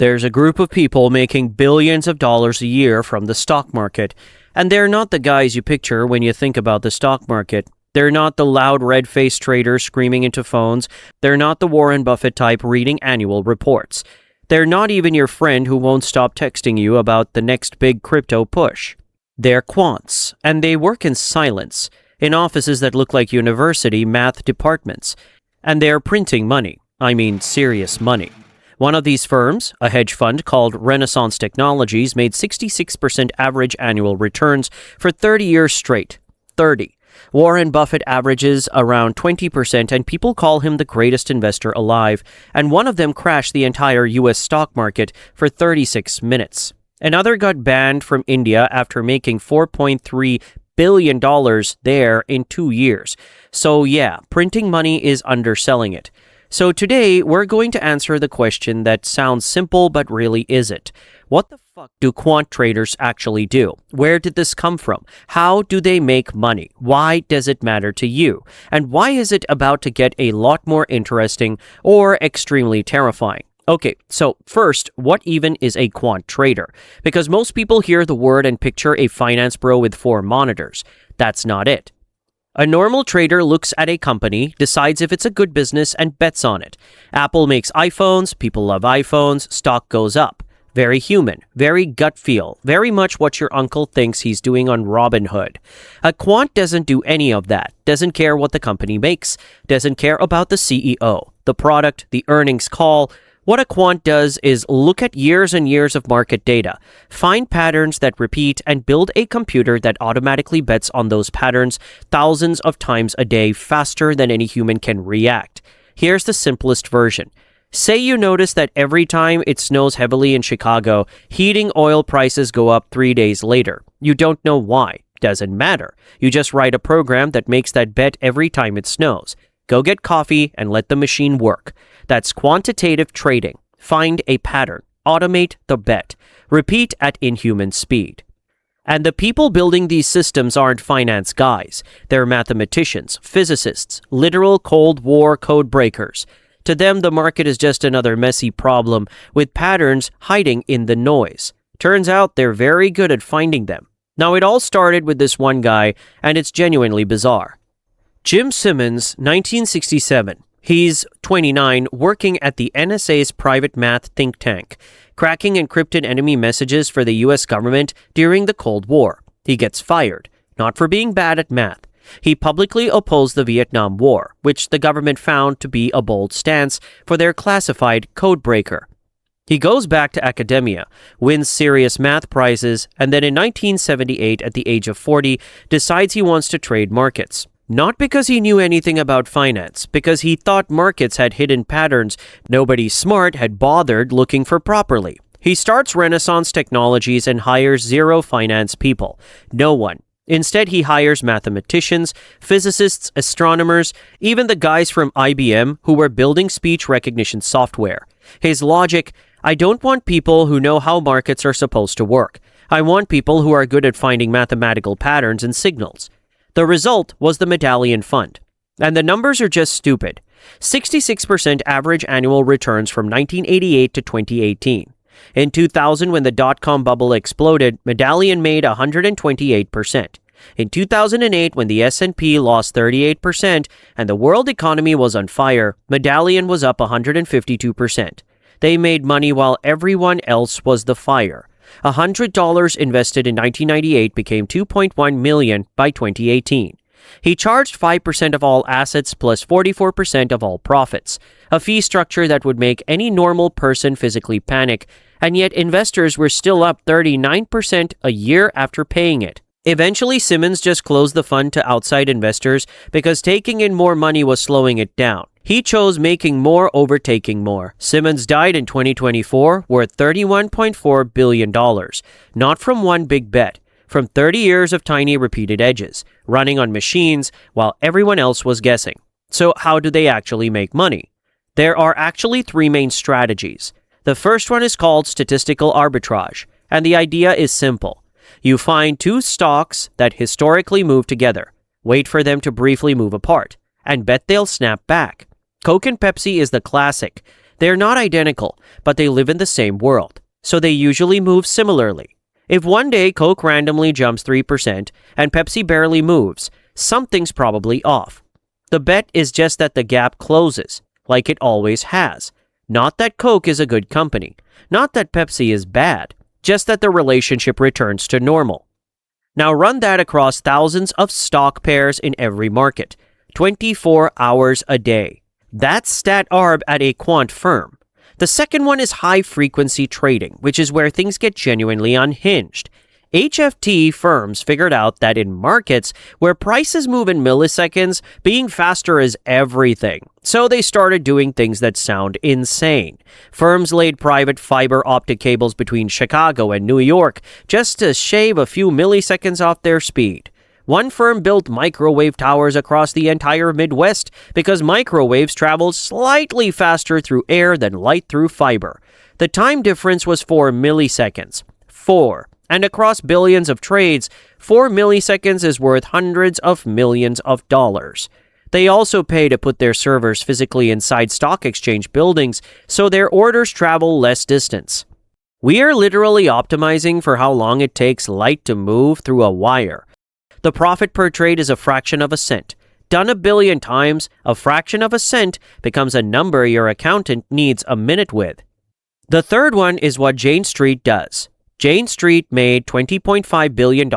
There's a group of people making billions of dollars a year from the stock market, and they're not the guys you picture when you think about the stock market. They're not the loud red-faced traders screaming into phones. They're not the Warren Buffett type reading annual reports. They're not even your friend who won't stop texting you about the next big crypto push. They're quants, and they work in silence, in offices that look like university math departments. And they're printing money. I mean, serious money. One of these firms, a hedge fund called Renaissance Technologies, made 66% average annual returns for 30 years straight. 30. Warren Buffett averages around 20%, and people call him the greatest investor alive, and one of them crashed the entire U.S. stock market for 36 minutes. Another got banned from India after making $4.3 billion there in 2 years. So yeah, printing money is underselling it. So today, we're going to answer the question that sounds simple but really isn't. What the fuck do quant traders actually do? Where did this come from? How do they make money? Why does it matter to you? And why is it about to get a lot more interesting or extremely terrifying? Okay, so first, what even is a quant trader? Because most people hear the word and picture a finance bro with 4 monitors. That's not it. A normal trader looks at a company, decides if it's a good business, and bets on it. Apple makes iPhones, people love iPhones, stock goes up. Very human, very gut feel, very much what your uncle thinks he's doing on Robinhood. A quant doesn't do any of that, doesn't care what the company makes, doesn't care about the CEO, the product, the earnings call. What a quant does is look at years and years of market data, find patterns that repeat, and build a computer that automatically bets on those patterns thousands of times a day faster than any human can react. Here's the simplest version. Say you notice that every time it snows heavily in Chicago, heating oil prices go up 3 days later. You don't know why. Doesn't matter. You just write a program that makes that bet every time it snows. Go get coffee and let the machine work. That's quantitative trading. Find a pattern. Automate the bet. Repeat at inhuman speed. And the people building these systems aren't finance guys. They're mathematicians, physicists, literal Cold War code breakers. To them, the market is just another messy problem with patterns hiding in the noise. Turns out they're very good at finding them. Now, it all started with this one guy, and it's genuinely bizarre. Jim Simmons, 1967. He's 29, working at the NSA's private math think tank, cracking encrypted enemy messages for the U.S. government during the Cold War. He gets fired, not for being bad at math. He publicly opposed the Vietnam War, which the government found to be a bold stance for their classified codebreaker. He goes back to academia, wins serious math prizes, and then in 1978, at the age of 40, decides he wants to trade markets. Not because he knew anything about finance, because he thought markets had hidden patterns nobody smart had bothered looking for properly. He starts Renaissance Technologies and hires 0 finance people. No one. Instead, he hires mathematicians, physicists, astronomers, even the guys from IBM who were building speech recognition software. His logic: I don't want people who know how markets are supposed to work. I want people who are good at finding mathematical patterns and signals. The result was the Medallion Fund. And the numbers are just stupid. 66% average annual returns from 1988 to 2018. In 2000, when the dot-com bubble exploded, Medallion made 128%. In 2008, when the S&P lost 38% and the world economy was on fire, Medallion was up 152%. They made money while everyone else was the fire. $100 invested in 1998 became $2.1 million by 2018. He charged 5% of all assets plus 44% of all profits, a fee structure that would make any normal person physically panic, and yet investors were still up 39% a year after paying it. Eventually, Simmons just closed the fund to outside investors because taking in more money was slowing it down. He chose making more over taking more. Simmons died in 2024 worth $31.4 billion, not from one big bet, from 30 years of tiny repeated edges, running on machines while everyone else was guessing. So how do they actually make money? There are actually 3 main strategies. The first one is called statistical arbitrage, and the idea is simple. You find 2 stocks that historically move together, wait for them to briefly move apart, and bet they'll snap back. Coke and Pepsi is the classic. They're not identical, but they live in the same world, so they usually move similarly. If one day Coke randomly jumps 3% and Pepsi barely moves, something's probably off. The bet is just that the gap closes, like it always has. Not that Coke is a good company, not that Pepsi is bad, just that the relationship returns to normal. Now run that across thousands of stock pairs in every market, 24 hours a day. That's stat arb at a quant firm. The second one is high-frequency trading, which is where things get genuinely unhinged. HFT firms figured out that in markets where prices move in milliseconds, being faster is everything. So they started doing things that sound insane. Firms laid private fiber optic cables between Chicago and New York just to shave a few milliseconds off their speed. One firm built microwave towers across the entire Midwest because microwaves travel slightly faster through air than light through fiber. The time difference was 4 milliseconds. 4. And across billions of trades, 4 milliseconds is worth hundreds of millions of dollars. They also pay to put their servers physically inside stock exchange buildings so their orders travel less distance. We are literally optimizing for how long it takes light to move through a wire. The profit per trade is a fraction of a cent. Done a billion times, a fraction of a cent becomes a number your accountant needs a minute with. The third one is what Jane Street does. Jane Street made $20.5 billion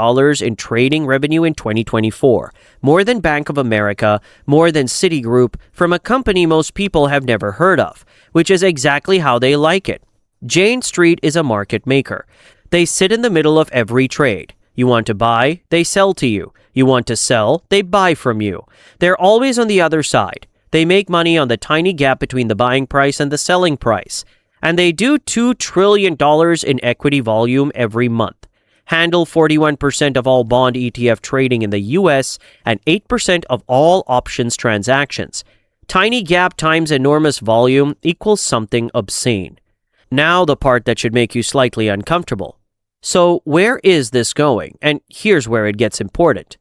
in trading revenue in 2024, more than Bank of America, more than Citigroup, from a company most people have never heard of, which is exactly how they like it. Jane Street is a market maker. They sit in the middle of every trade. You want to buy, they sell to you. You want to sell, they buy from you. They're always on the other side. They make money on the tiny gap between the buying price and the selling price. And they do $2 trillion in equity volume every month, handle 41% of all bond ETF trading in the US and 8% of all options transactions. Tiny gap times enormous volume equals something obscene. Now the part that should make you slightly uncomfortable. So where is this going? And here's where it gets important.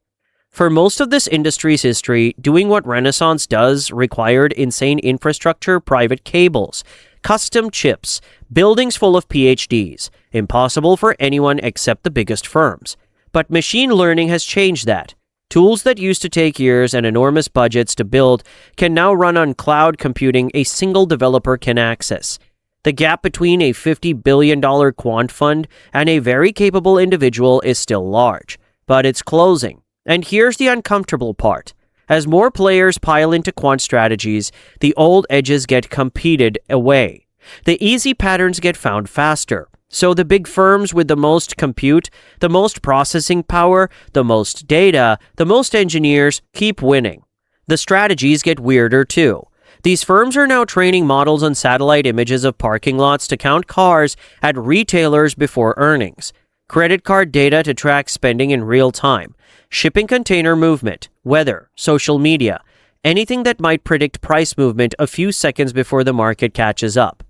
For most of this industry's history, doing what Renaissance does required insane infrastructure, private cables, custom chips, buildings full of PhDs, impossible for anyone except the biggest firms. But machine learning has changed that. Tools that used to take years and enormous budgets to build can now run on cloud computing a single developer can access. The gap between a $50 billion quant fund and a very capable individual is still large, but it's closing. And here's the uncomfortable part. As more players pile into quant strategies, the old edges get competed away. The easy patterns get found faster. So the big firms with the most compute, the most processing power, the most data, the most engineers keep winning. The strategies get weirder too. These firms are now training models on satellite images of parking lots to count cars at retailers before earnings, credit card data to track spending in real time, shipping container movement, weather, social media, anything that might predict price movement a few seconds before the market catches up.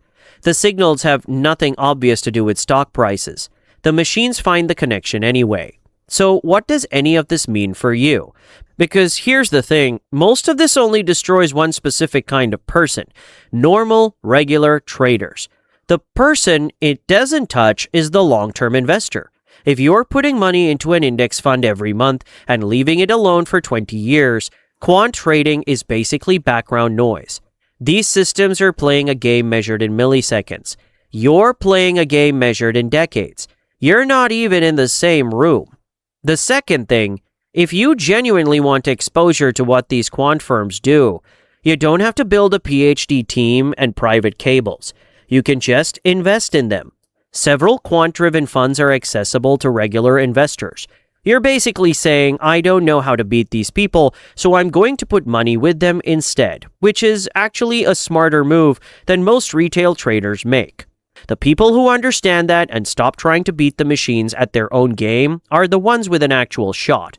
The signals have nothing obvious to do with stock prices. The machines find the connection anyway. So what does any of this mean for you? Because here's the thing, most of this only destroys one specific kind of person, normal, regular traders. The person it doesn't touch is the long-term investor. If you're putting money into an index fund every month and leaving it alone for 20 years, quant trading is basically background noise. These systems are playing a game measured in milliseconds. You're playing a game measured in decades. You're not even in the same room. The second thing, if you genuinely want exposure to what these quant firms do, you don't have to build a PhD team and private cables. You can just invest in them. Several quant-driven funds are accessible to regular investors. You're basically saying, I don't know how to beat these people, so I'm going to put money with them instead, which is actually a smarter move than most retail traders make. The people who understand that and stop trying to beat the machines at their own game are the ones with an actual shot.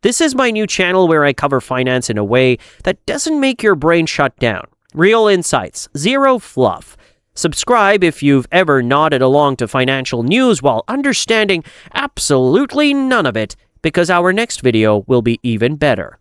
This is my new channel where I cover finance in a way that doesn't make your brain shut down. Real insights, zero fluff. Subscribe if you've ever nodded along to financial news while understanding absolutely none of it, because our next video will be even better.